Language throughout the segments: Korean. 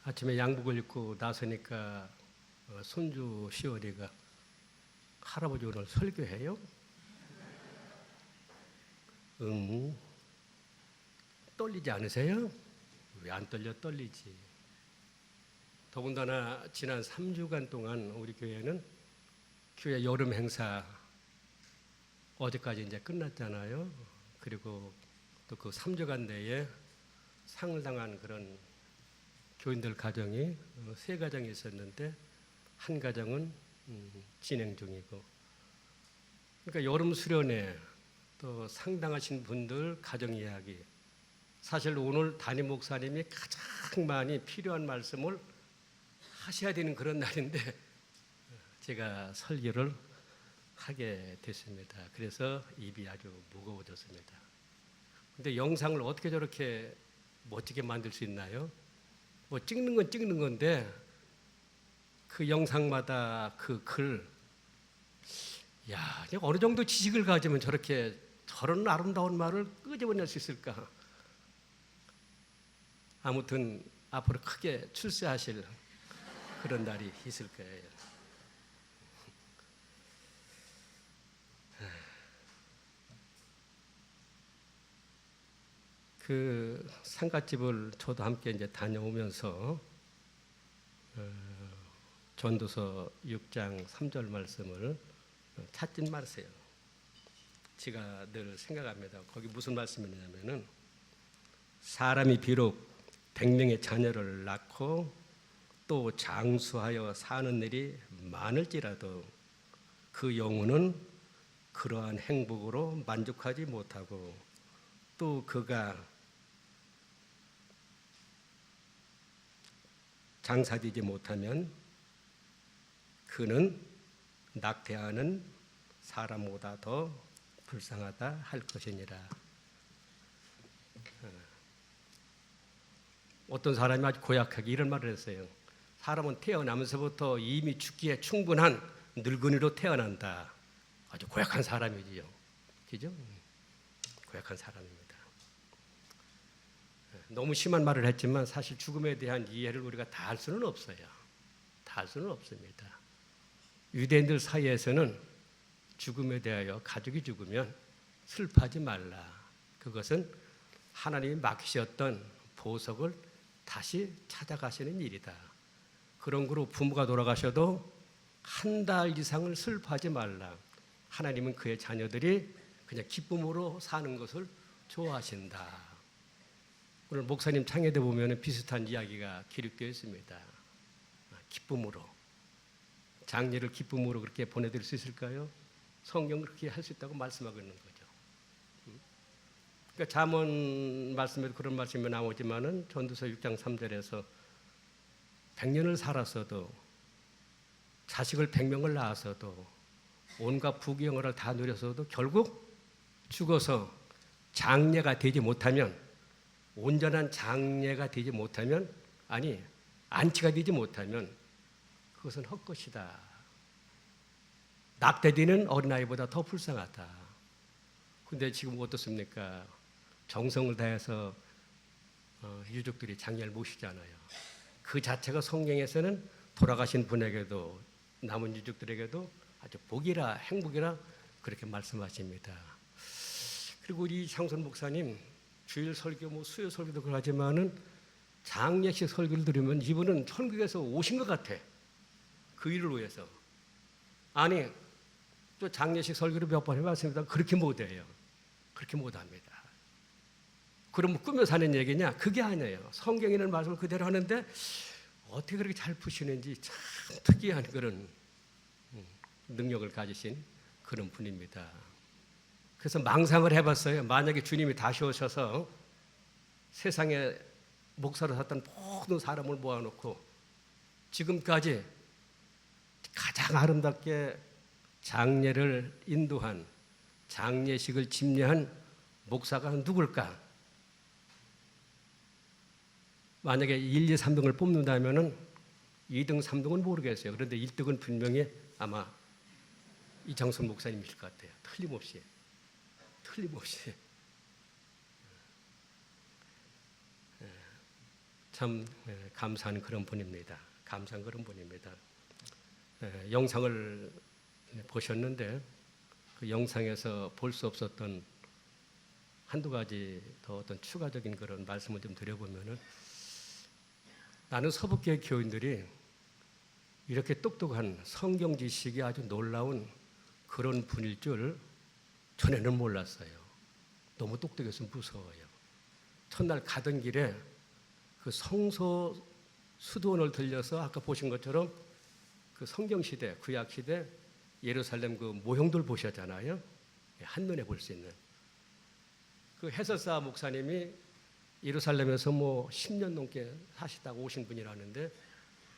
아침에 양복을 입고 나서니까 손주 시월이가 할아버지 오늘 설교해요? 응. 떨리지 않으세요? 왜 안 떨려? 떨리지. 더군다나 지난 3주간 동안 우리 교회는 교회 여름 행사 어제까지 이제 끝났잖아요. 그리고 또 그 3주간 내에 상을 당한 그런 교인들 가정이 3가정이 있었는데 한 가정은 진행 중이고, 그러니까 여름 수련회 또 상당하신 분들 가정 이야기, 사실 오늘 담임 목사님이 가장 많이 필요한 말씀을 하셔야 되는 그런 날인데 제가 설교를 하게 됐습니다. 그래서 입이 아주 무거워졌습니다. 근데 영상을 어떻게 저렇게 멋지게 만들 수 있나요? 뭐 찍는 건 찍는 건데 그 영상마다 그 글, 야, 어느 정도 지식을 가지면 저런 아름다운 말을 끄집어낼 수 있을까? 아무튼 앞으로 크게 출세하실 그런 날이 있을 거예요. 그 상갓집을 저도 함께 이제 다녀오면서 전도서 6장 3절 말씀을 찾진 말세요. 제가 늘 생각합니다. 거기 무슨 말씀이냐면은 사람이 비록 100명의 자녀를 낳고 또 장수하여 사는 일이 많을지라도 그 영혼은 그러한 행복으로 만족하지 못하고 또 그가 장사되지 못하면 그는 낙태하는 사람보다 더 불쌍하다 할 것이니라. 어떤 사람이 아주 고약하게 이런 말을 했어요. 사람은 태어나면서부터 이미 죽기에 충분한 늙은이로 태어난다. 아주 고약한 사람이지요. 그죠? 고약한 사람입니다. 너무 심한 말을 했지만 사실 죽음에 대한 이해를 우리가 다 할 수는 없어요. 다 할 수는 없습니다. 유대인들 사이에서는 죽음에 대하여 가족이 죽으면 슬퍼하지 말라. 그것은 하나님이 맡기셨던 보석을 다시 찾아가시는 일이다. 그런 거로 부모가 돌아가셔도 한 달 이상을 슬퍼하지 말라. 하나님은 그의 자녀들이 그냥 기쁨으로 사는 것을 좋아하신다. 오늘 목사님 창에도 보면 비슷한 이야기가 기록되어 있습니다. 기쁨으로. 장례를 기쁨으로 그렇게 보내드릴 수 있을까요? 성경 그렇게 할 수 있다고 말씀하고 있는 거죠. 그러니까 잠언 말씀에도 그런 말씀이 나오지만은 전도서 6장 3절에서 100년을 살았어도 자식을 100명을 낳았어도 온갖 부귀영화를 다 누렸어도 결국 죽어서 장례가 되지 못하면, 온전한 장례가 되지 못하면, 아니 안치가 되지 못하면 그것은 헛것이다. 낙태되는 어린아이보다 더 불쌍하다. 근데 지금 어떻습니까? 정성을 다해서 유족들이 장례를 모시잖아요. 그 자체가 성경에서는 돌아가신 분에게도 남은 유족들에게도 아주 복이라 행복이라 그렇게 말씀하십니다. 그리고 우리 장선 목사님 주일 설교, 수요 설교도 그러지만은 장례식 설교를 들으면 이분은 천국에서 오신 것 같아. 그 일을 위해서. 아니, 또 장례식 설교를 몇 번 해봤습니다. 그렇게 못해요. 그렇게 못합니다. 그러면 꾸며 사는 얘기냐? 그게 아니에요. 성경에 있는 말씀을 그대로 하는데 어떻게 그렇게 잘 푸시는지 참 특이한 그런 능력을 가지신 그런 분입니다. 그래서 망상을 해봤어요. 만약에 주님이 다시 오셔서 세상에 목사로 샀던 모든 사람을 모아놓고 지금까지 가장 아름답게 장례를 인도한, 장례식을 집례한 목사가 누굴까? 만약에 1, 2, 3등을 뽑는다면 2등, 3등은 모르겠어요. 그런데 1등은 분명히 아마 이장선 목사님이실 것 같아요. 틀림없이. 참 감사한 그런 분입니다. 감사한 그런 분입니다. 영상을 보셨는데 그 영상에서 볼 수 없었던 한두 가지 더 어떤 추가적인 그런 말씀을 좀 드려보면은, 나는 서북교회 교인들이 이렇게 똑똑한 성경 지식이 아주 놀라운 그런 분일 줄 전에는 몰랐어요. 너무 똑똑해서 무서워요. 첫날 가던 길에 그 성서 수도원을 들려서 아까 보신 것처럼 그 성경 시대, 구약 시대 예루살렘 그 모형들 보셨잖아요. 한눈에 볼 수 있는. 그 해설사 목사님이 예루살렘에서 뭐 10년 넘게 사시다가 오신 분이라는데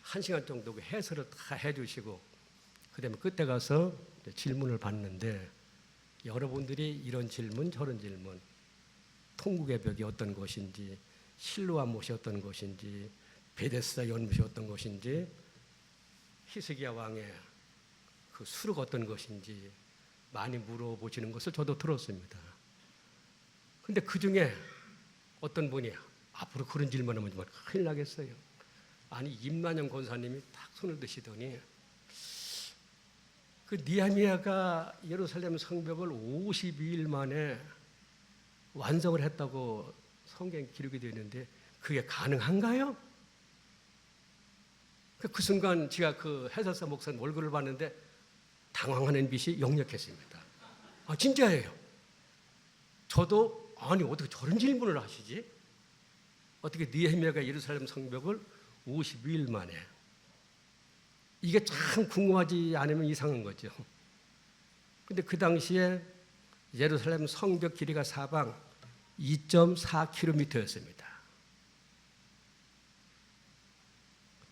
1시간 정도 그 해설을 다 해주시고, 그다음에 끝에 가서 질문을 받는데 여러분들이 이런 질문 저런 질문, 통국의 벽이 어떤 것인지, 실로암 못이 어떤 것인지, 베데스다 연못이 어떤 것인지, 히스기야 왕의 그 수르가 어떤 것인지 많이 물어보시는 것을 저도 들었습니다. 근데 그 중에 어떤 분이 앞으로 그런 질문하면 정말 큰일 나겠어요. 아니, 임난영 권사님이 딱 손을 드시더니 그 느헤미야가 예루살렘 성벽을 52일 만에 완성을 했다고 성경 기록이 되어 있는데 그게 가능한가요? 그 순간 제가 그 해설사 목사님 얼굴을 봤는데 당황하는 빛이 역력했습니다. 아, 진짜예요. 저도 아니 어떻게 저런 질문을 하시지? 어떻게 느헤미야가 예루살렘 성벽을 52일 만에, 이게 참 궁금하지 않으면 이상한 거죠. 근데 그 당시에 예루살렘 성벽 길이가 사방 2.4km였습니다.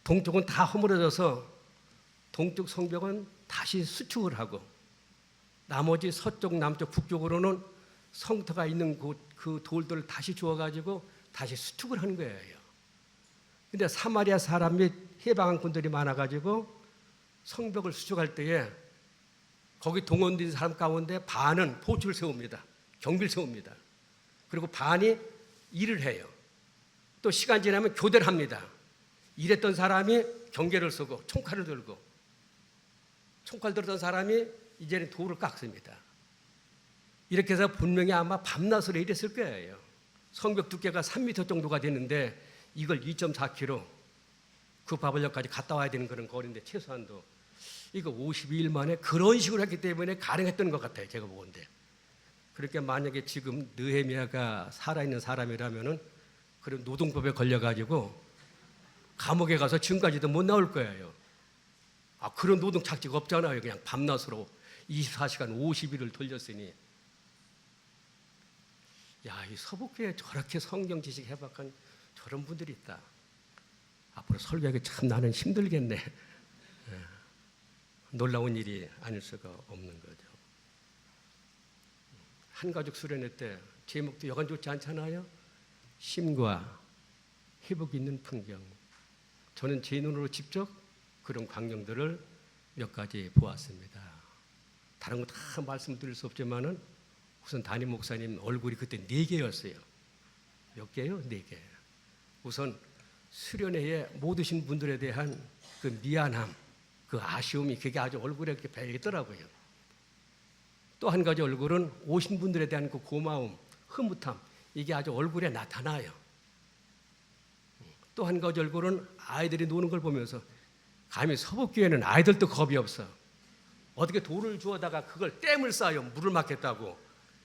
동쪽은 다 허물어져서 동쪽 성벽은 다시 수축을 하고, 나머지 서쪽, 남쪽, 북쪽으로는 성터가 있는 곳 그 돌들을 다시 주워가지고 다시 수축을 한 거예요. 근데 사마리아 사람 및 해방군들이 많아가지고 성벽을 수축할 때에 거기 동원된 사람 가운데 반은 보초를 세웁니다. 경비를 세웁니다. 그리고 반이 일을 해요. 또 시간 지나면 교대를 합니다. 일했던 사람이 경계를 쓰고 총칼을 들고, 총칼 들었던 사람이 이제는 돌을 깎습니다. 이렇게 해서 분명히 아마 밤낮으로 일했을 거예요. 성벽 두께가 3m 정도가 되는데 이걸 2.4km 그 바벨론까지 갔다 와야 되는 그런 거리인데, 최소한도 이거 52일 만에 그런 식으로 했기 때문에 가능했던 것 같아요, 제가 보건데. 그렇게 만약에 지금 느헤미야가 살아있는 사람이라면은 그런 노동법에 걸려가지고 감옥에 가서 지금까지도 못 나올 거예요. 아, 그런 노동 착지가 없잖아요. 그냥 밤낮으로 24시간 50일을 돌렸으니. 야, 이 서북교에 저렇게 성경 지식 해박한 저런 분들이 있다. 앞으로 설교하기 참 나는 힘들겠네. 놀라운 일이 아닐 수가 없는 거죠. 한가족 수련회 때 제목도 여간 좋지 않잖아요. 쉼과 회복 있는 풍경. 저는 제 눈으로 직접 그런 광경들을 몇 가지 보았습니다. 다른 거 다 말씀드릴 수 없지만은 우선 담임 목사님 얼굴이 그때 4개였어요. 몇 개요? 4개. 우선 수련회에 못 오신 분들에 대한 그 미안함, 그 아쉬움이 그게 아주 얼굴에 이렇게 배이더라고요. 또 한 가지 얼굴은 오신 분들에 대한 그 고마움, 흐뭇함, 이게 아주 얼굴에 나타나요. 또 한 가지 얼굴은 아이들이 노는 걸 보면서, 감히 서북교회는 아이들도 겁이 없어. 어떻게 돌을 주워다가 그걸 댐을 쌓아요, 물을 막겠다고.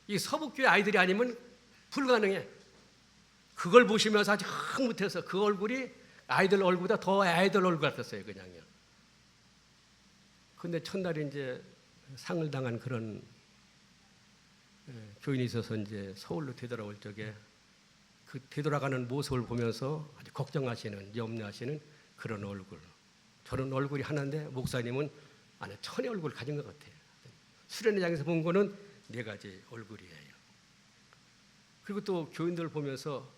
이 서북교회 아이들이 아니면 불가능해. 그걸 보시면서 아주 흐뭇해서 그 얼굴이 아이들 얼굴보다 더 아이들 얼굴 같았어요, 그냥요. 근데 첫날에 이제 상을 당한 그런 교인이 있어서 이제 서울로 되돌아올 적에 그 되돌아가는 모습을 보면서 아주 걱정하시는, 염려하시는 그런 얼굴. 저런 얼굴이 하나인데 목사님은 안에 천의 얼굴을 가진 것 같아요. 수련회장에서 본 거는 4가지 얼굴이에요. 그리고 또 교인들을 보면서,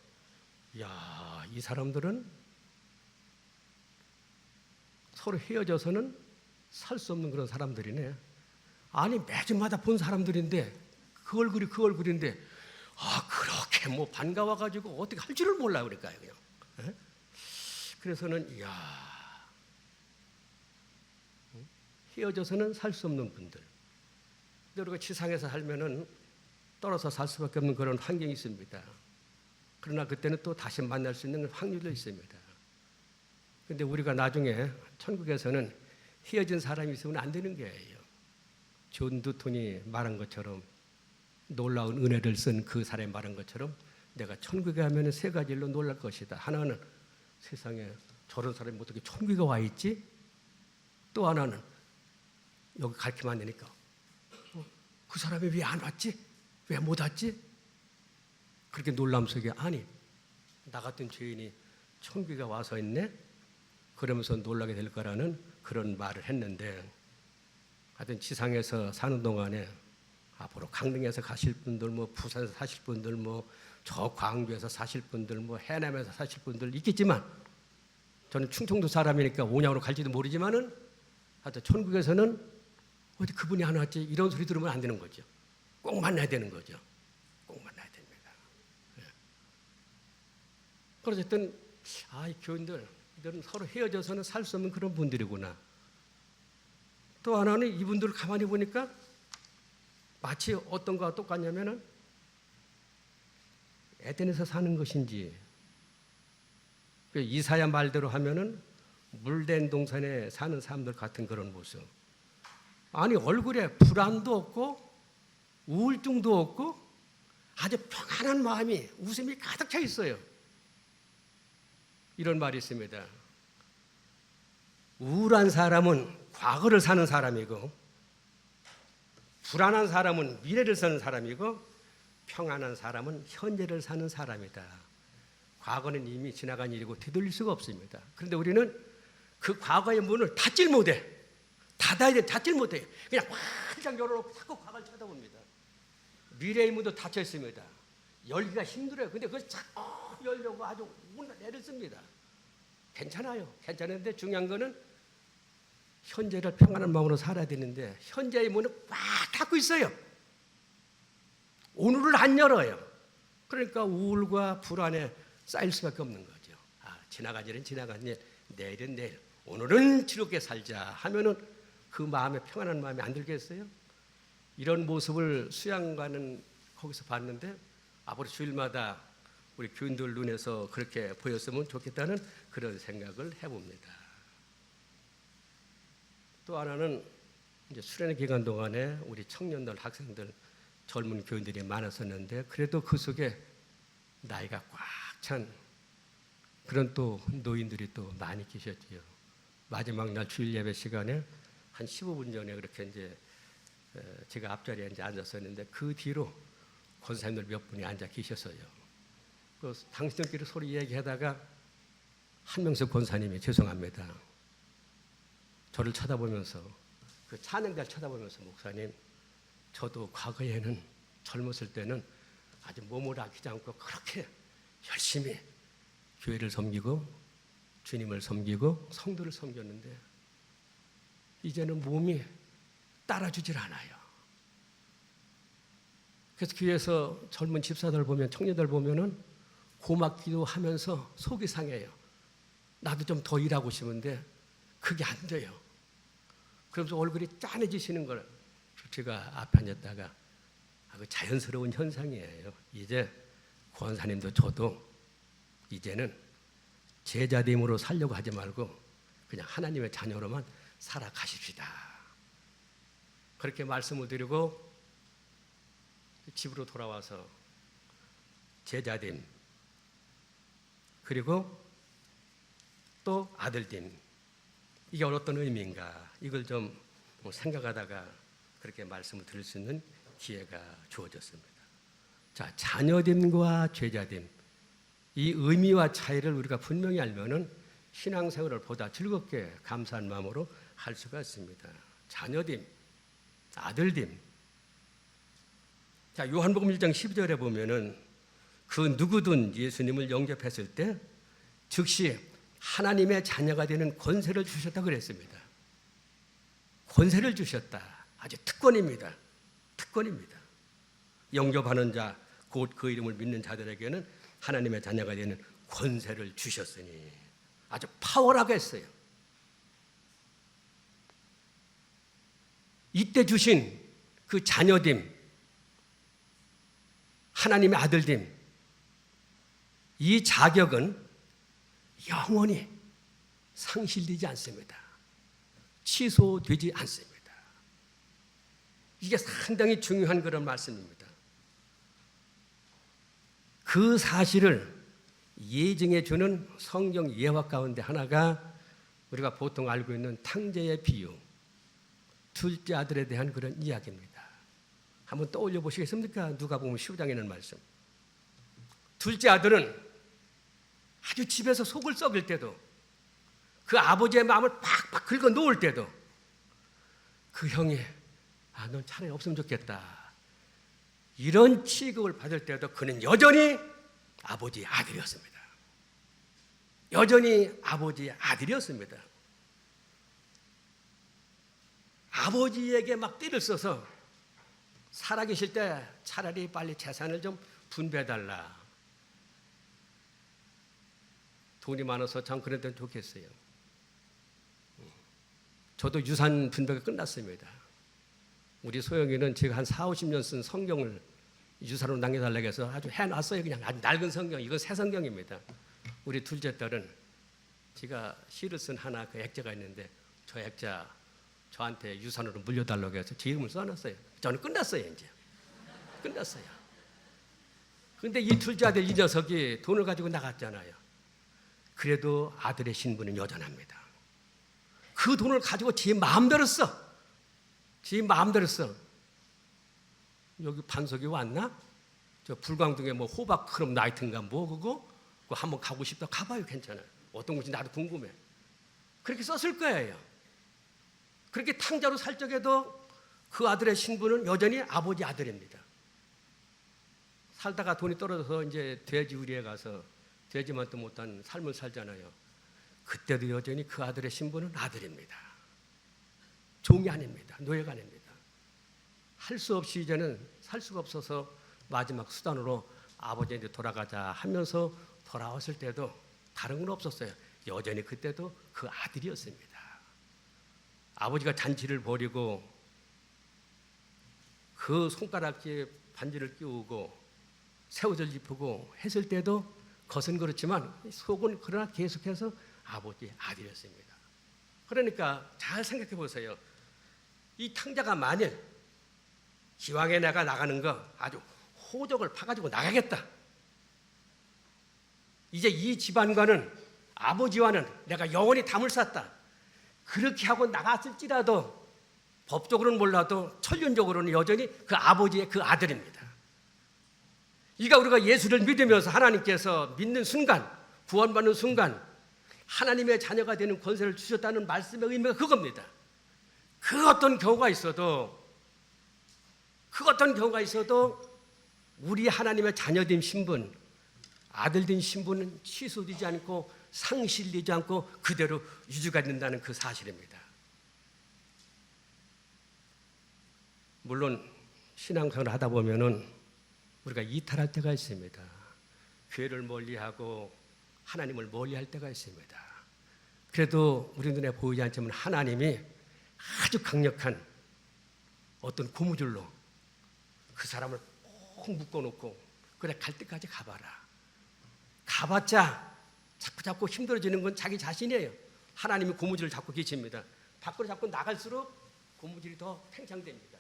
야, 이 사람들은 서로 헤어져서는 살 수 없는 그런 사람들이네. 아니, 매주마다 본 사람들인데 그 얼굴이 그 얼굴인데, 아, 그렇게 뭐 반가워가지고 어떻게 할 줄을 몰라 그럴까요, 그냥. 에? 그래서는 이야, 헤어져서는 살 수 없는 분들. 근데 우리가 지상에서 살면은 떨어져 살 수밖에 없는 그런 환경이 있습니다. 그러나 그때는 또 다시 만날 수 있는 확률도 있습니다. 근데 우리가 나중에 천국에서는 헤어진 사람이 있으면 안 되는 거예요. 존 두톤이 말한 것처럼, 놀라운 은혜를 쓴 그 사람이 말한 것처럼, 내가 천국에 가면 세 가지 일로 놀랄 것이다. 하나는 세상에 저런 사람이 어떻게 천국에 와 있지? 또 하나는 여기 가르치면 안 되니까 그 사람이 왜 안 왔지? 왜 못 왔지? 그렇게 놀람 속에 아니 나 같은 죄인이 천국에 와서 있네? 그러면서 놀라게 될 거라는 그런 말을 했는데, 하여튼 지상에서 사는 동안에 앞으로 강릉에서 가실 분들, 뭐 부산에서 사실 분들, 뭐 저 광주에서 사실 분들, 뭐 해남에서 사실 분들 있겠지만, 저는 충청도 사람이니까 온양으로 갈지도 모르지만은 하여튼 천국에서는 어디 그분이 안 왔지 이런 소리 들으면 안 되는 거죠. 꼭 만나야 되는 거죠. 꼭 만나야 됩니다. 그래서 어쨌든 이 교인들 이들은 서로 헤어져서는 살 수 없는 그런 분들이구나. 또 하나는 이분들을 가만히 보니까 마치 어떤 거와 똑같냐면은 에덴에서 사는 것인지, 이사야 말대로 하면은 물된 동산에 사는 사람들 같은 그런 모습. 아니 얼굴에 불안도 없고 우울증도 없고 아주 평안한 마음이, 웃음이 가득 차 있어요. 이런 말이 있습니다. 우울한 사람은 과거를 사는 사람이고, 불안한 사람은 미래를 사는 사람이고, 평안한 사람은 현재를 사는 사람이다. 과거는 이미 지나간 일이고 되돌릴 수가 없습니다. 그런데 우리는 그 과거의 문을 닫질 못해. 닫아야 돼. 닫질 못해. 그냥 활짝 열어놓고 자꾸 과거를 쳐다봅니다. 미래의 문도 닫혀 있습니다. 열기가 힘들어요. 근데 그걸 자꾸 열려고 아주 애를 씁니다. 괜찮아요. 괜찮은데 중요한 거는 현재를 평안한 마음으로 살아야 되는데, 현재의 문을 꽉 닫고 있어요. 오늘을 안 열어요. 그러니까 우울과 불안에 쌓일 수밖에 없는 거죠. 지나간 일은 지나간 일, 내일은 내일, 오늘은 즐겁게 살자 하면은 그 마음에 평안한 마음이 안 들겠어요? 이런 모습을 수양관은 거기서 봤는데, 앞으로 주일마다 우리 교인들 눈에서 그렇게 보였으면 좋겠다는 그런 생각을 해봅니다. 또 하나는 이제 수련회 기간 동안에 우리 청년들, 학생들, 젊은 교인들이 많았었는데, 그래도 그 속에 나이가 꽉 찬 그런 또 노인들이 또 많이 계셨지요. 마지막 날 주일 예배 시간에 한 15분 전에 그렇게 이제 제가 앞자리에 이제 앉았었는데, 그 뒤로 권사님들 몇 분이 앉아 계셨어요. 그 당신들끼리 소리 얘기하다가 한명석 권사님이 죄송합니다. 저를 쳐다보면서, 그 찬양자를 쳐다보면서, 목사님, 저도 과거에는 젊었을 때는 아주 몸을 아끼지 않고 그렇게 열심히 교회를 섬기고 주님을 섬기고 성도를 섬겼는데, 이제는 몸이 따라주질 않아요. 그래서 교회에서 젊은 집사들 보면, 청년들 보면은 고맙기도 하면서 속이 상해요. 나도 좀 더 일하고 싶은데 그게 안 돼요. 그러면서 얼굴이 짠해지시는 걸 제가 앞에 앉았다가 그 자연스러운 현상이에요. 이제 권사님도 저도 이제는 제자됨으로 살려고 하지 말고 그냥 하나님의 자녀로만 살아가십시다. 그렇게 말씀을 드리고 집으로 돌아와서 제자됨, 그리고 또 아들됨, 이게 어떤 의미인가, 이걸 좀 생각하다가 그렇게 말씀을 드릴 수 있는 기회가 주어졌습니다. 자, 자녀됨과 제자됨, 이 의미와 차이를 우리가 분명히 알면은 신앙생활을 보다 즐겁게 감사한 마음으로 할 수가 있습니다. 자녀됨, 아들됨. 자, 요한복음 1장 12절에 보면은 그 누구든 예수님을 영접했을 때 즉시 하나님의 자녀가 되는 권세를 주셨다 그랬습니다. 권세를 주셨다. 아주 특권입니다. 특권입니다. 영접하는 자, 곧 그 이름을 믿는 자들에게는 하나님의 자녀가 되는 권세를 주셨으니, 아주 파워라고 했어요. 이때 주신 그 자녀됨, 하나님의 아들됨, 이 자격은 영원히 상실되지 않습니다. 취소되지 않습니다. 이게 상당히 중요한 그런 말씀입니다. 그 사실을 예증해 주는 성경 예화 가운데 하나가 우리가 보통 알고 있는 탕자의 비유, 둘째 아들에 대한 그런 이야기입니다. 한번 떠올려 보시겠습니까? 누가복음 15장에 있는 말씀. 둘째 아들은 아주 집에서 속을 썩일 때도, 그 아버지의 마음을 팍팍 긁어 놓을 때도 그 형이 넌 차라리 없으면 좋겠다, 이런 취급을 받을 때도 그는 여전히 아버지의 아들이었습니다. 여전히 아버지의 아들이었습니다. 아버지에게 막 띠를 써서 살아계실 때 차라리 빨리 재산을 좀 분배해달라. 돈이 많아서 참 그런 데는 좋겠어요. 저도 유산 분배가 끝났습니다. 우리 소영이는 제가 한 4, 50년 쓴 성경을 유산으로 남겨달라고 해서 아주 해놨어요. 그냥 아주 낡은 성경, 이건 새 성경입니다. 우리 둘째 딸은 제가 시를 쓴 하나 그 액자가 있는데 저 액자 저한테 유산으로 물려달라고 해서 제 이름을 써놨어요. 저는 끝났어요. 이제 끝났어요. 그런데 이 둘째 아들 이 녀석이 돈을 가지고 나갔잖아요. 그래도 아들의 신분은 여전합니다. 그 돈을 가지고 제 마음대로 써. 제 마음대로 써. 여기 반석이 왔나? 저 불광동에 뭐 호박 클럽 나이트인가 뭐 그거 한번 가고 싶다. 가봐요. 괜찮아요. 어떤 곳인지 나도 궁금해. 그렇게 썼을 거예요. 그렇게 탕자로 살 적에도 그 아들의 신분은 여전히 아버지 아들입니다. 살다가 돈이 떨어져서 이제 돼지 우리에 가서 돼지만도 못한 삶을 살잖아요. 그때도 여전히 그 아들의 신분은 아들입니다. 종이 아닙니다. 노예가 아닙니다. 할 수 없이 이제는 살 수가 없어서 마지막 수단으로 아버지한테 돌아가자 하면서 돌아왔을 때도 다른 건 없었어요. 여전히 그때도 그 아들이었습니다. 아버지가 잔치를 벌이고 그 손가락에 반지를 끼우고 새옷을 입히고 했을 때도 겉은 그렇지만 속은 그러나 계속해서 아버지의 아들이었습니다. 그러니까 잘 생각해 보세요. 이 탕자가 만일 기왕에 내가 나가는 거 아주 호적을 파가지고 나가겠다. 이제 이 집안과는 아버지와는 내가 영원히 담을 쌌다. 그렇게 하고 나갔을지라도 법적으로는 몰라도 천륜적으로는 여전히 그 아버지의 그 아들입니다. 이가 우리가 예수를 믿으면서 하나님께서 믿는 순간, 구원받는 순간 하나님의 자녀가 되는 권세를 주셨다는 말씀의 의미가 그겁니다. 그 어떤 경우가 있어도 우리 하나님의 자녀된 신분, 아들된 신분은 취소되지 않고 상실되지 않고 그대로 유지가 된다는 그 사실입니다. 물론 신앙생활을 하다 보면은 우리가 이탈할 때가 있습니다. 교회를 멀리하고 하나님을 멀리할 때가 있습니다. 그래도 우리 눈에 보이지 않지만 하나님이 아주 강력한 어떤 고무줄로 그 사람을 꼭 묶어놓고 그래 갈 때까지 가봐라. 가봤자 자꾸 힘들어지는 건 자기 자신이에요. 하나님이 고무줄을 잡고 계십니다. 밖으로 자꾸 나갈수록 고무줄이 더 팽창됩니다.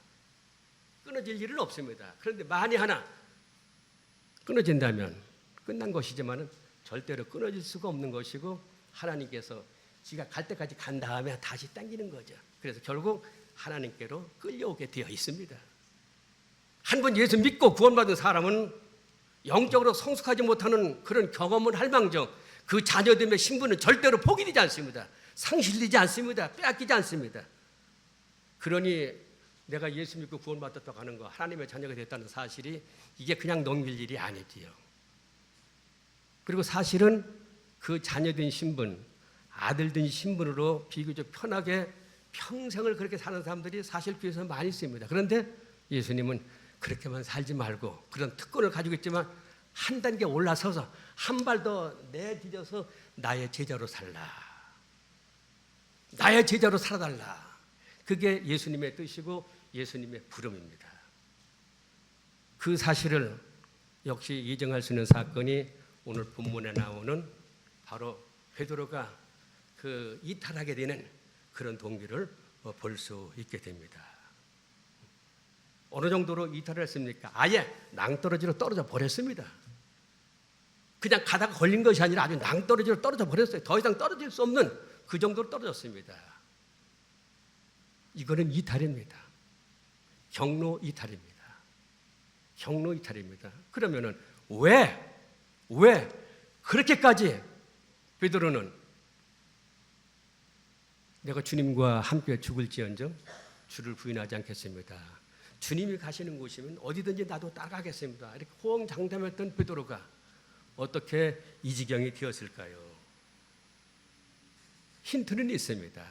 끊어질 일은 없습니다. 그런데 만에 하나 끊어진다면 끝난 것이지만 절대로 끊어질 수가 없는 것이고 하나님께서 지가 갈 때까지 간 다음에 다시 당기는 거죠. 그래서 결국 하나님께로 끌려오게 되어 있습니다. 한 번 예수 믿고 구원받은 사람은 영적으로 성숙하지 못하는 그런 경험을 할 망정 그 자녀됨의 신분은 절대로 포기되지 않습니다. 상실되지 않습니다. 빼앗기지 않습니다. 그러니 내가 예수 믿고 구원받았다고 하는 거, 하나님의 자녀가 됐다는 사실이 이게 그냥 넘길 일이 아니지요. 그리고 사실은 그 자녀된 신분, 아들된 신분으로 비교적 편하게 평생을 그렇게 사는 사람들이 사실 교회에서 많이 있습니다. 그런데 예수님은 그렇게만 살지 말고 그런 특권을 가지고 있지만 한 단계 올라서서 한 발 더 내디뎌서 나의 제자로 살라. 나의 제자로 살아달라. 그게 예수님의 뜻이고 예수님의 부름입니다. 그 사실을 역시 예정할 수 있는 사건이 오늘 본문에 나오는 바로 베드로가 그 이탈하게 되는 그런 동기를 볼 수 있게 됩니다. 어느 정도로 이탈을 했습니까? 아예 낭떠러지로 떨어져 버렸습니다. 그냥 가다가 걸린 것이 아니라 아주 낭떠러지로 떨어져 버렸어요. 더 이상 떨어질 수 없는 그 정도로 떨어졌습니다. 이거는 이탈입니다. 경로 이탈입니다. 경로 이탈입니다. 그러면은 왜 그렇게까지 베드로는 내가 주님과 함께 죽을지언정 주를 부인하지 않겠습니다. 주님이 가시는 곳이면 어디든지 나도 따라가겠습니다. 이렇게 호언장담했던 베드로가 어떻게 이 지경이 되었을까요? 힌트는 있습니다.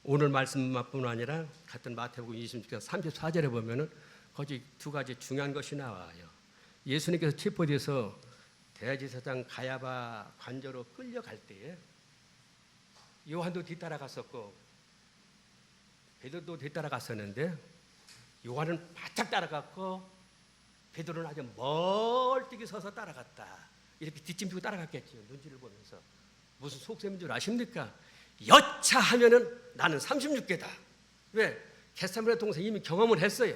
오늘 말씀뿐만 아니라 같은 마태복음 26장 34절에 보면은 거기 두 가지 중요한 것이 나와요. 예수님께서 체포돼서 대제사장 가야바 관저로 끌려갈 때에 요한도 뒤따라갔었고 베드로도 뒤따라갔었는데 요한은 바짝 따라갔고 베드로는 아주 멀찍이 서서 따라갔다. 이렇게 뒷짐지고 따라갔겠죠. 눈치를 보면서. 무슨 속셈인 줄 아십니까? 여차하면은 나는 36개다. 왜? 겟세마네 동산 이미 경험을 했어요.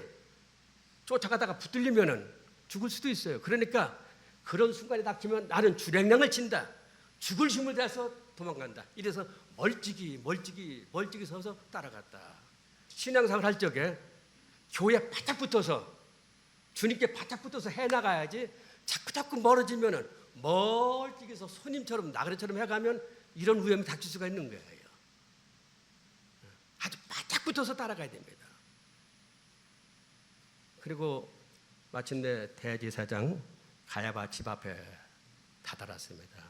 쫓아가다가 붙들리면은 죽을 수도 있어요. 그러니까 그런 순간이 닥치면 나는 주랭랑을 친다. 죽을 힘을 다해서 도망간다. 이래서 멀찍이 서서 따라갔다. 신앙생활 할 적에 교회에 바짝 붙어서 주님께 바짝 붙어서 해나가야지 자꾸 멀어지면은 멀찍이서 손님처럼 나그네처럼 해가면 이런 위험이 닥칠 수가 있는 거예요. 아주 바짝 붙어서 따라가야 됩니다. 그리고 마침내 대제사장 가야바 집 앞에 다다랐습니다.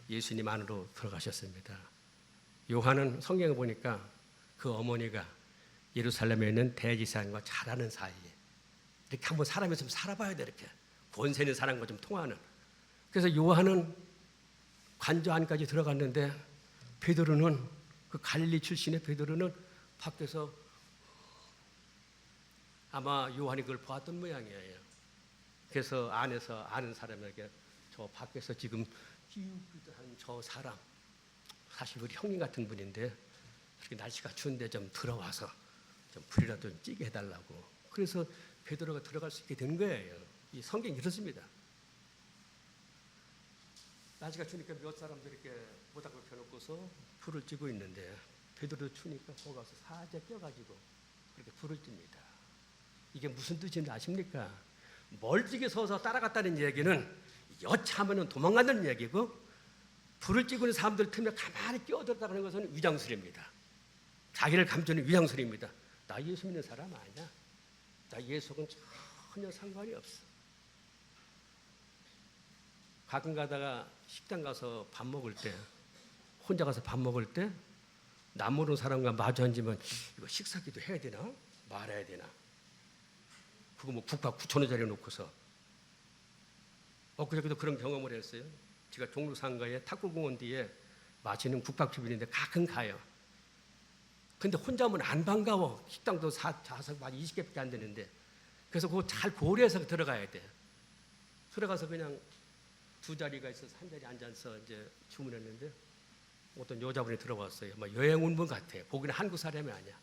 예수님 안으로 들어가셨습니다. 요한은 성경에 보니까 그 어머니가 예루살렘에 있는 대제사장과 잘 아는 사이에 이렇게 한번 사람이 좀 살아봐야 돼. 이렇게 권세 있는 사람과 좀 통하는. 그래서 요한은 관저 안까지 들어갔는데 베드로는 그 갈릴리 출신의 베드로는 밖에서 아마 요한이 그걸 보았던 모양이에요. 그래서 안에서 아는 사람에게 저 밖에서 지금 한 저 사람 사실 우리 형님 같은 분인데 이렇게 날씨가 추운데 좀 들어와서 좀 불이라도 좀 찌게 해달라고. 그래서 베드로가 들어갈 수 있게 된 거예요. 이 성경이 이렇습니다. 날씨가 추우니까 몇 사람들이 이렇게 모닥불 펴놓고서 불을 찌고 있는데 베드로 추우니까 거기 가서 살짝 껴가지고 그렇게 불을 찝니다. 이게 무슨 뜻인지 아십니까? 멀찍이 서서 따라갔다는 얘기는 여차하면 도망간다는 얘기고 불을 찌고 있는 사람들 틈에 가만히 끼어들었다는 것은 위장술입니다. 자기를 감추는 위장술입니다. 나 예수 믿는 사람 아니야. 나 예수는 전혀 상관이 없어. 가끔 가다가 식당 가서 밥 먹을 때 혼자 가서 밥 먹을 때 남 모르는 사람과 마주 앉으면 이거 식사기도 해야 되나? 말아야 되나? 그거 뭐 국밥 9,000원짜리 놓고서 엊그저께도 그런 경험을 했어요. 제가 종로 상가에 탁구공원 뒤에 맛있는 국밥집이 있는데 가끔 가요. 근데 혼자 오면 안 반가워. 식당도 좌석 한 20개밖에 안 되는데 그래서 그거 잘 고려해서 들어가야 돼. 들어가서 그냥 두 자리가 있어서 한 자리 앉아서 이제 주문했는데 어떤 여자분이 들어왔어요. 막 여행 온 분 같아. 보기는 한국 사람이 아니야.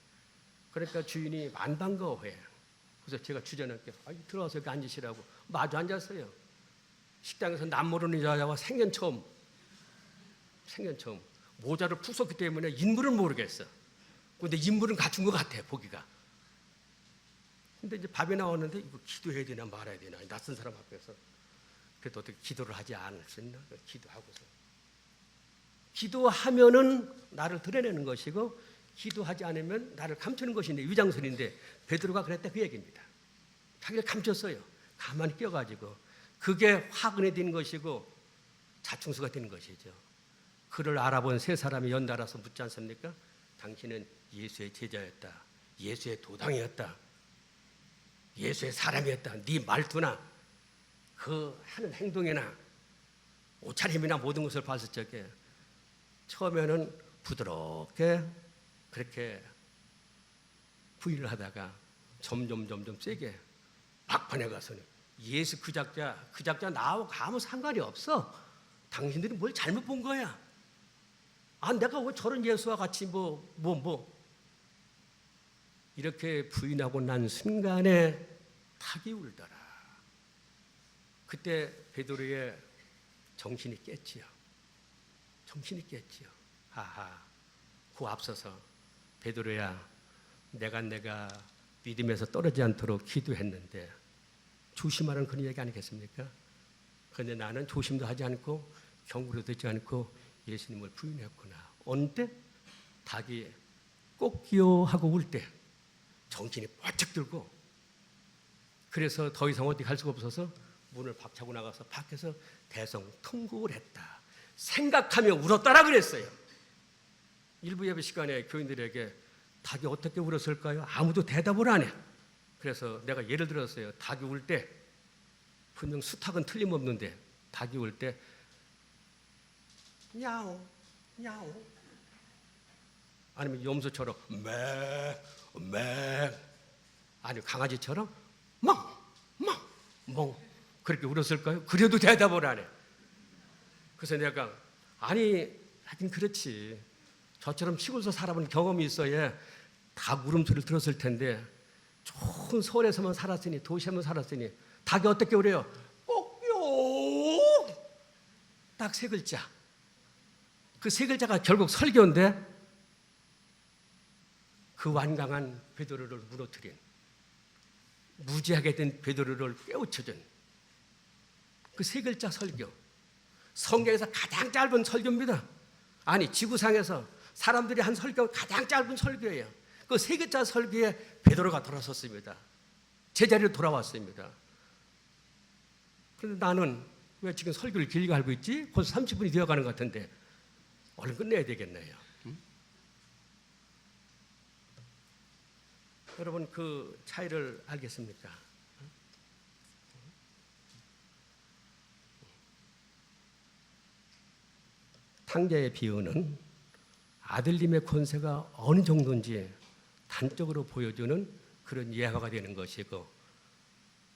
그러니까 주인이 안 반가워해. 그래서 제가 주전할게. 들어와서 여기 앉으시라고. 마주 앉았어요. 식당에서 남 모르는 여자와 생전 처음 모자를 푹 썼기 때문에 인물은 모르겠어. 근데 인물은 갖춘 것 같아. 보기가. 근데 이제 밥이 나왔는데 이거 기도해야 되나 말아야 되나 낯선 사람 앞에서. 그래도 어떻게 기도를 하지 않을 수 있나? 기도하고서. 기도하면은 나를 드러내는 것이고 기도하지 않으면 나를 감추는 것인데 위장술인데 베드로가 그랬다 그 얘기입니다. 자기를 감췄어요. 가만히 껴가지고 그게 화근이 된 것이고 자충수가 된 것이죠. 그를 알아본 세 사람이 연달아서 묻지 않습니까? 당신은 예수의 제자였다. 예수의 도당이었다. 예수의 사람이었다. 네 말투나 그 하는 행동이나 옷차림이나 모든 것을 봤을 적에 처음에는 부드럽게 그렇게 부인을 하다가 점점 세게 막판에 가서는 예수 그 작자 나하고 아무 상관이 없어. 당신들이 뭘 잘못 본 거야. 아, 내가 왜 저런 예수와 같이 이렇게 부인하고 난 순간에 닭이 울더라. 그때 베드로의 정신이 깼지요. 하하. 그 앞서서 베드로야, 내가 믿음에서 떨어지지 않도록 기도했는데 조심하라는 그런 얘기 아니겠습니까? 그런데 나는 조심도 하지 않고 경고도 듣지 않고 예수님을 부인했구나. 어느 때 닭이 꼭기요 하고 울 때 정신이 번쩍 들고, 그래서 더 이상 어디 갈 수가 없어서 문을 박차고 나가서 밖에서 대성통곡을 했다. 생각하며 울었다라 그랬어요. 일부 예배 시간에 교인들에게 닭이 어떻게 울었을까요? 아무도 대답을 안 해. 그래서 내가 예를 들었어요. 닭이 울 때, 분명 수탉은 틀림없는데 닭이 울 때 야옹 야옹, 아니면 염소처럼 매, 아니면 강아지처럼 멍 그렇게 울었을까요? 그래도 대답을 안 해. 그래서 내가 아니 하긴 그렇지, 저처럼 시골에서 살아본 경험이 있어야 닭 울음소리를 들었을 텐데 좋은 서울에서만 살았으니, 도시에만 살았으니 닭이 어떻게 울어요? 꼭요. 딱 세 글자. 그 세 글자가 결국 설교인데 그 완강한 베드로를 무너뜨린, 무지하게 된 베드로를 깨우쳐준 그 세 글자 설교, 성경에서 가장 짧은 설교입니다. 아니, 지구상에서 사람들이 한 설교 가장 짧은 설교예요. 그 세 글자 설교에 베드로가 돌아섰습니다. 제자리로 돌아왔습니다. 그런데 나는 왜 지금 설교를 길게 하고 있지? 벌써 30분이 되어가는 것 같은데 얼른 끝내야 되겠네요. 여러분, 그 차이를 알겠습니까? 탕자의 비유는 아들님의 권세가 어느 정도인지 단적으로 보여주는 그런 예화가 되는 것이고,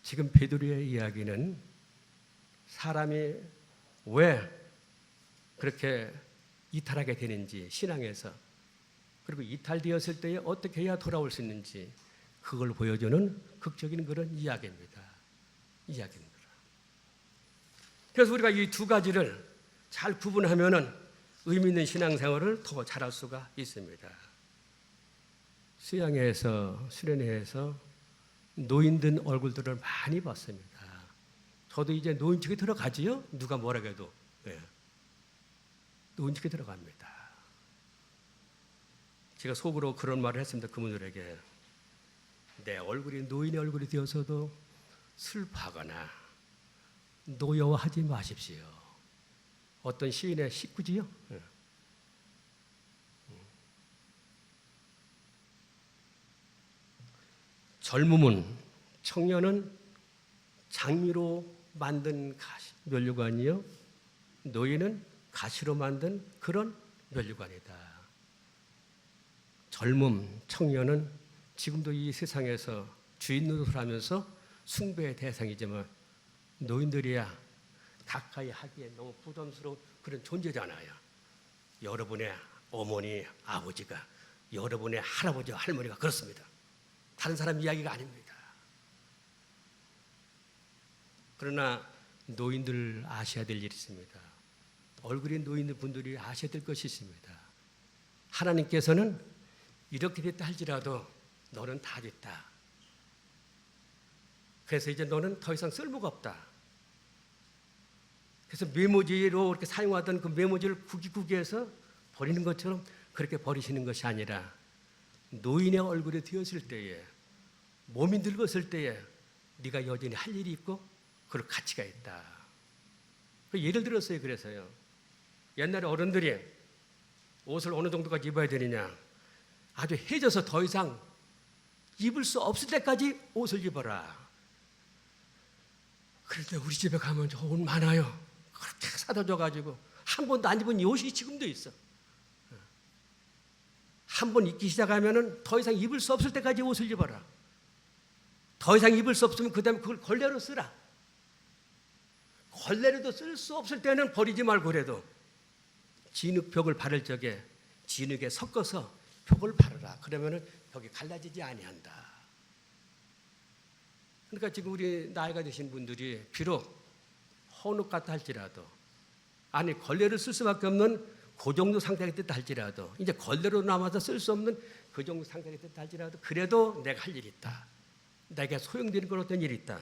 지금 베드로의 이야기는 사람이 왜 그렇게 이탈하게 되는지, 신앙에서, 그리고 이탈되었을 때에 어떻게 해야 돌아올 수 있는지 그걸 보여주는 극적인 그런 이야기입니다. 그래서 우리가 이 두 가지를 잘 구분하면은 의미 있는 신앙생활을 더 잘할 수가 있습니다. 수련회에서 노인들 얼굴들을 많이 봤습니다. 저도 이제 노인측에 들어가지요. 누가 뭐라고 해도 노인측에 들어갑니다. 제가 속으로 그런 말을 했습니다. 그분들에게 내 얼굴이 노인의 얼굴이 되어서도 슬퍼하거나 노여워하지 마십시오. 어떤 시인의 식구지요. 젊음은, 청년은 장미로 만든 면류관이요, 노인은 가시로 만든 그런 면류관이다. 젊음, 청년은 지금도 이 세상에서 주인 노릇을 하면서 숭배의 대상이지만 노인들이야 가까이 하기에 너무 부담스러운 그런 존재잖아요. 여러분의 어머니, 아버지가, 여러분의 할아버지, 할머니가 그렇습니다. 다른 사람 이야기가 아닙니다. 그러나 노인들 아셔야 될 일이 있습니다. 얼굴이 노인들 분들이 아셔야 될 것이 있습니다. 하나님께서는 이렇게 됐다 할지라도 너는 다 됐다. 그래서 이제 너는 더 이상 쓸모가 없다. 그래서 메모지로 이렇게 사용하던 그 메모지를 구기구기해서 버리는 것처럼 그렇게 버리시는 것이 아니라 노인의 얼굴이 되었을 때에, 몸이 늙었을 때에 네가 여전히 할 일이 있고 그럴 가치가 있다. 예를 들었어요. 그래서요, 옛날에 어른들이 옷을 어느 정도까지 입어야 되느냐, 아주 해져서 더 이상 입을 수 없을 때까지 옷을 입어라. 그런데 우리 집에 가면 옷 많아요. 그렇게 사다 줘가지고 한 번도 안 입은 옷이 지금도 있어. 한 번 입기 시작하면은 더 이상 입을 수 없을 때까지 옷을 입어라. 더 이상 입을 수 없으면 그다음에 그걸 걸레로 쓰라. 걸레로도 쓸 수 없을 때는 버리지 말고 그래도 진흙벽을 바를 적에 진흙에 섞어서 벽을 바르라. 그러면은 벽이 갈라지지 아니한다. 그러니까 지금 우리 나이가 드신 분들이 비록 헌옷 같다 할지라도 아니 걸레를 쓸 수밖에 없는 그 정도 상태가 됐다 할지라도 이제 걸레로 남아서 쓸 수 없는 그 정도 상태가 됐다 할지라도 그래도 내가 할 일이 있다. 내게 소용되는 건 어떤 일이 있다.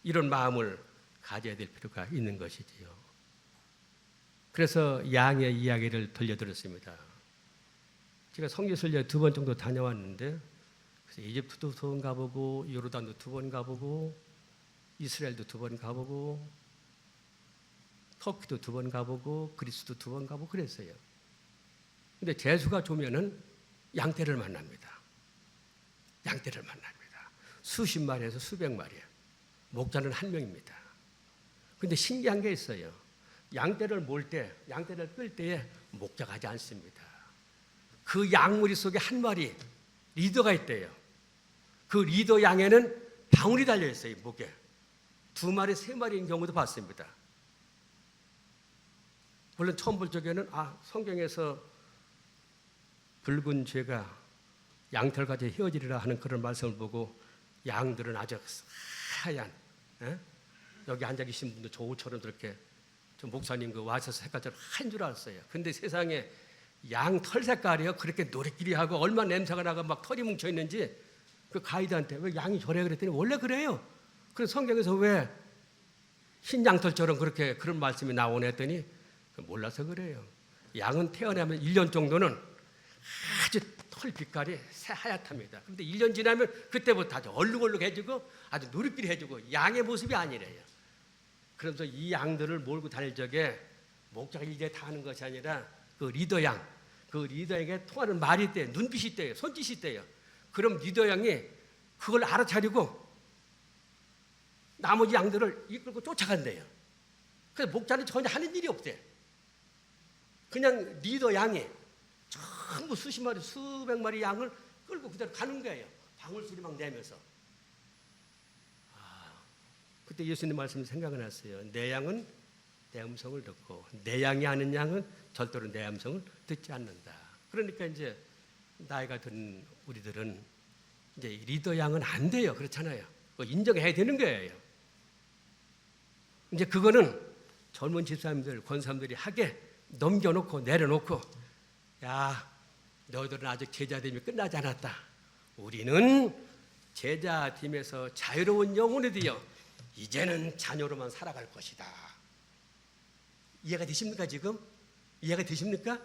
이런 마음을 가져야 될 필요가 있는 것이지요. 그래서 양의 이야기를 들려드렸습니다. 제가 성지순례 2번 정도 다녀왔는데 그래서 이집트도 2번 가보고 요르단도 2번 가보고 이스라엘도 2번 가보고 터키도 2번 가보고 그리스도 2번 가보고 그랬어요. 근데 재수가 좋으면은 양떼를 만납니다. 양떼를 만납니다. 수십 마리에서 수백 마리예요. 목자는 한 명입니다. 근데 신기한 게 있어요. 양떼를 몰 때, 양떼를 끌 때에 목자가 하지 않습니다. 그 양무리 속에 한 마리 리더가 있대요. 그 리더 양에는 방울이 달려 있어요. 목에 2마리, 3마리인 경우도 봤습니다. 물론 처음 볼 적에는 성경에서 붉은 죄가 양털같이 헤어지리라 하는 그런 말씀을 보고 양들은 아주 하얀 여기 앉아 계신 분도 저 옷처럼 그렇게 저 목사님 그 와셔서 색깔처럼 한 줄 알았어요. 근데 세상에 양 털 색깔이요 그렇게 노릇끼리하고 얼마나 냄새가 나고 막 털이 뭉쳐 있는지 그 가이드한테 왜 양이 저래 그랬더니 원래 그래요. 그래서 성경에서 왜 흰 양털처럼 그렇게 그런 말씀이 나오네 했더니 몰라서 그래요. 양은 태어나면 1년 정도는 아주 털 빛깔이 새하얗답니다. 그런데 1년 지나면 그때부터 아주 얼룩얼룩해지고 아주 누리끼리해지고 양의 모습이 아니래요. 그러면서 이 양들을 몰고 다닐 적에 목자가 이제 다 하는 것이 아니라 그 리더 양, 그 리더에게 통하는 말이 있대요. 눈빛이 있대요. 손짓이 있대요. 그럼 리더 양이 그걸 알아차리고 나머지 양들을 이끌고 쫓아간대요. 그래서 목자는 전혀 하는 일이 없대. 그냥 리더 양이 전부 수십 마리, 수백 마리 양을 끌고 그대로 가는 거예요. 방울소리 막 내면서. 그때 예수님 말씀이 생각이 났어요. 내 양은 내 음성을 듣고 내 양이 아는 양은 절대로 내 음성을 듣지 않는다. 그러니까 이제 나이가 든 우리들은 이제 리더 양은 안 돼요. 그렇잖아요. 인정해야 되는 거예요. 이제 그거는 젊은 집사님들, 권사님들이 하게 넘겨놓고 내려놓고 야 너희들은 아직 제자됨이 끝나지 않았다. 우리는 제자됨에서 자유로운 영혼이 되어 이제는 자녀로만 살아갈 것이다. 이해가 되십니까 지금? 이해가 되십니까?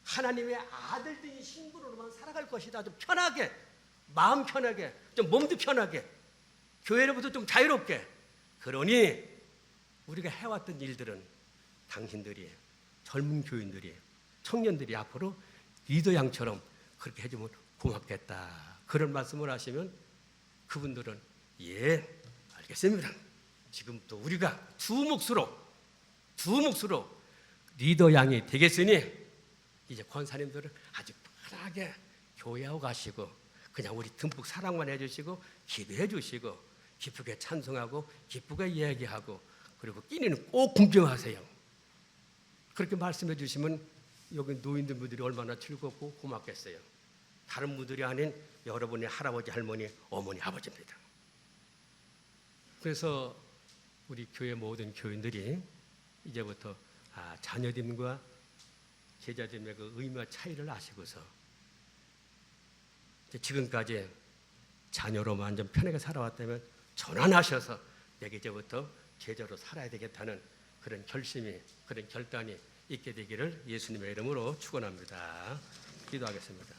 하나님의 아들된 신분으로만 살아갈 것이다. 좀 편하게, 마음 편하게, 좀 몸도 편하게, 교회로부터 좀 자유롭게. 그러니 우리가 해왔던 일들은 당신들이, 젊은 교인들이, 청년들이 앞으로 리더 양처럼 그렇게 해주면 고맙겠다. 그런 말씀을 하시면 그분들은 예, 알겠습니다. 지금부터 우리가 두 몫으로 리더 양이 되겠으니 이제 권사님들은 아주 편하게 교회하고 가시고 그냥 우리 듬뿍 사랑만 해주시고 기도해 주시고 기쁘게 찬송하고 기쁘게 이야기하고 그리고 끼니는 꼭 궁금하세요. 그렇게 말씀해 주시면 여기 노인들 분들이 얼마나 즐겁고 고맙겠어요. 다른 분들이 아닌 여러분의 할아버지, 할머니, 어머니, 아버지입니다. 그래서 우리 교회 모든 교인들이 이제부터 자녀됨과 제자됨의 그 의미와 차이를 아시고서 지금까지 자녀로만 좀 편하게 살아왔다면 전환하셔서 내가 이제부터 제자로 살아야 되겠다는 그런 결심이, 그런 결단이 있게 되기를 예수님의 이름으로 축원합니다. 기도하겠습니다.